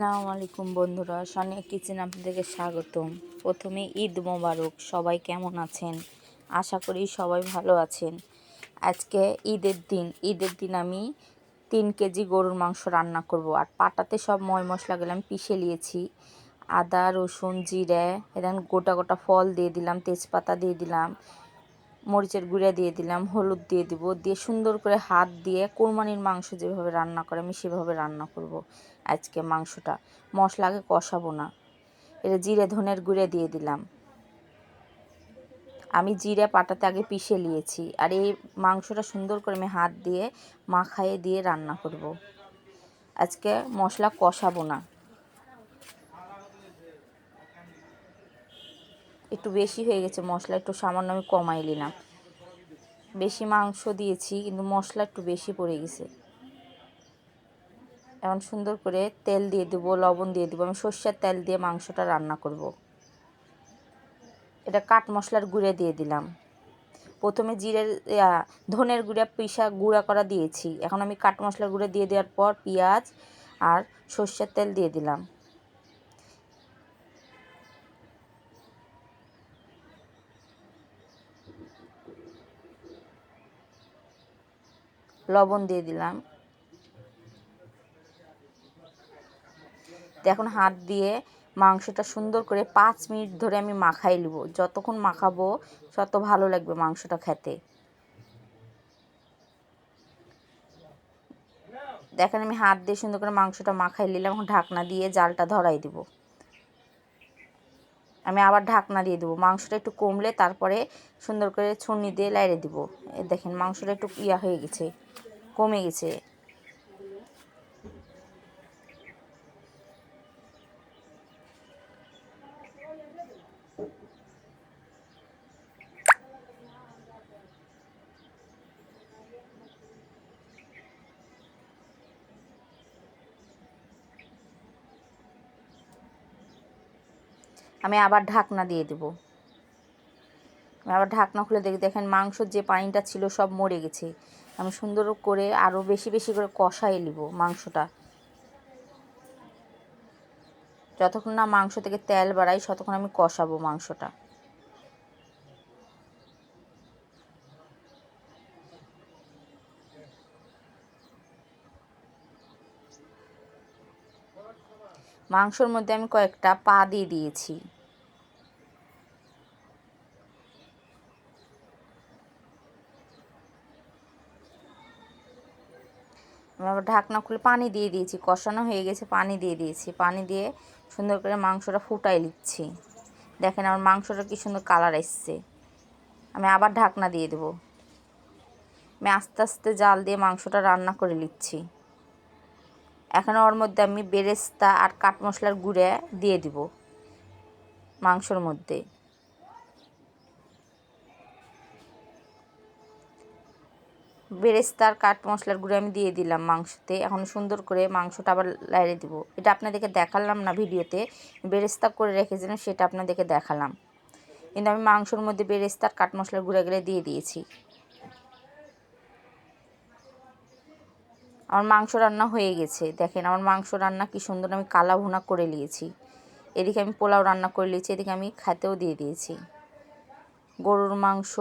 আসসালামু আলাইকুম বন্ধুরা, সানিয়া কিচেন আপনাদেরকে স্বাগতম। প্রথমে ঈদ মোবারক। সবাই কেমন আছেন? আশা করি সবাই ভালো আছেন। আজকে ঈদের দিন আমি 3 কেজি গরুর মাংস রান্না করব। আর পাটাতে সব ময় মশলাগুলো আমি পিষে নিয়েছি। আদা, রসুন, জিরে, এখানে গোটা গোটা ফল দিয়ে দিলাম, তেজপাতা দিয়ে দিলাম, মরিচের গুঁড়া দিয়ে দিলাম, হলুদ দিয়ে দিব, দিয়ে সুন্দর করে হাত দিয়ে কোরবানির মাংস যেভাবে রান্না করে আমি সেভাবে রান্না করব। আজকে মাংসটা মশলাকে কষাবো না। এটা জিরে ধনের গুঁড়া দিয়ে দিলাম। আমি জিরে পাটাতে আগে পিষে নিয়েছি। আর এই মাংসটা সুন্দর করে আমি হাত দিয়ে মাখায়ে দিয়ে রান্না করব। আজকে মশলা কষাবো না। একটু বেশি হয়ে গেছে মশলা, একটু সামান্য আমি কমাই নিলাম। বেশি মাংস দিয়েছি কিন্তু মশলা একটু বেশি পড়ে গেছে। এখন সুন্দর করে তেল দিয়ে দেবো, লবণ দিয়ে দেবো। আমি সর্ষের তেল দিয়ে মাংসটা রান্না করব। এটা কাঠ মশলার গুঁড়া দিয়ে দিলাম। প্রথমে ধনের গুঁড়া করা দিয়েছি। এখন আমি কাঠ মশলার গুঁড়া দিয়ে দেওয়ার পর পেঁয়াজ আর সর্ষের তেল দিয়ে দিলাম। লবণ দিয়ে দিলাম। এখন হাত দিয়ে মাংসটা সুন্দর করে 5 মিনিট ধরে আমি মাখাই নেব। যতক্ষণ মাখাবো তত ভালো লাগবে মাংসটা খেতে। দেখেন আমি হাত দিয়ে সুন্দর করে মাংসটা মাখাই নিলাম। এখন ঢাকনা দিয়ে জালটা ধরাই দিব। আমি আবার ঢাকনা দিয়ে দেবো। মাংসটা একটু কমলে তারপরে সুন্দর করে ছুরি দিয়ে লাইড়ে দিব। দেখেন মাংসটা একটু হয়ে গেছে, কমে গেছে। আমি আবার ঢাকনা দিয়ে দেবো। আমি আবার ঢাকনা খুলে দেখেন মাংসর যে পানিটা ছিল সব মরে গেছে। আমি সুন্দর করে আরও বেশি বেশি করে কষাই নিব মাংসটা। যতক্ষণ না মাংস থেকে তেল বাড়াই ততক্ষণ আমি কষাবো মাংসটা। মাংসর মধ্যে আমি কয়েকটা পা দিয়ে দিয়েছি। আমি আবার ঢাকনা খুলে পানি দিয়ে দিয়েছি। কষানো হয়ে গেছে, পানি দিয়ে দিয়েছি। পানি দিয়ে সুন্দর করে মাংসটা ফুটাই নিচ্ছি। দেখেন আমার মাংসটা কি সুন্দর কালার এসছে। আমি আবার ঢাকনা দিয়ে দেবো। আমি আস্তে আস্তে জাল দিয়ে মাংসটা রান্না করে নিচ্ছি। এখন ওর মধ্যে আমি বেরেস্তা আর কাঠ মশলার গুঁড়া দিয়ে দিব মাংসর মধ্যে। বেরেস্তা আর কাঠ মশলার গুঁড়ো আমি দিয়ে দিলাম মাংসতে। এখন সুন্দর করে মাংসটা আবার লাইড়ে দিব। এটা আপনাদেরকে দেখালাম না ভিডিওতে, বেরেস্তা করে রেখেছিলাম সেটা আপনাদেরকে দেখালাম। কিন্তু আমি মাংসর মধ্যে বেরেস্তা আর কাঠ মশলার গুঁড়াগুলো দিয়ে দিয়েছি। আমার মাংস রান্না হয়ে গেছে। দেখেন আমার মাংস রান্না কি সুন্দর আমি কালা ভুনা করে নিয়েছি। এদিকে আমি পোলাও রান্না করে নিয়েছি, এদিকে আমি খেতেও দিয়ে দিয়েছি। গরুর মাংস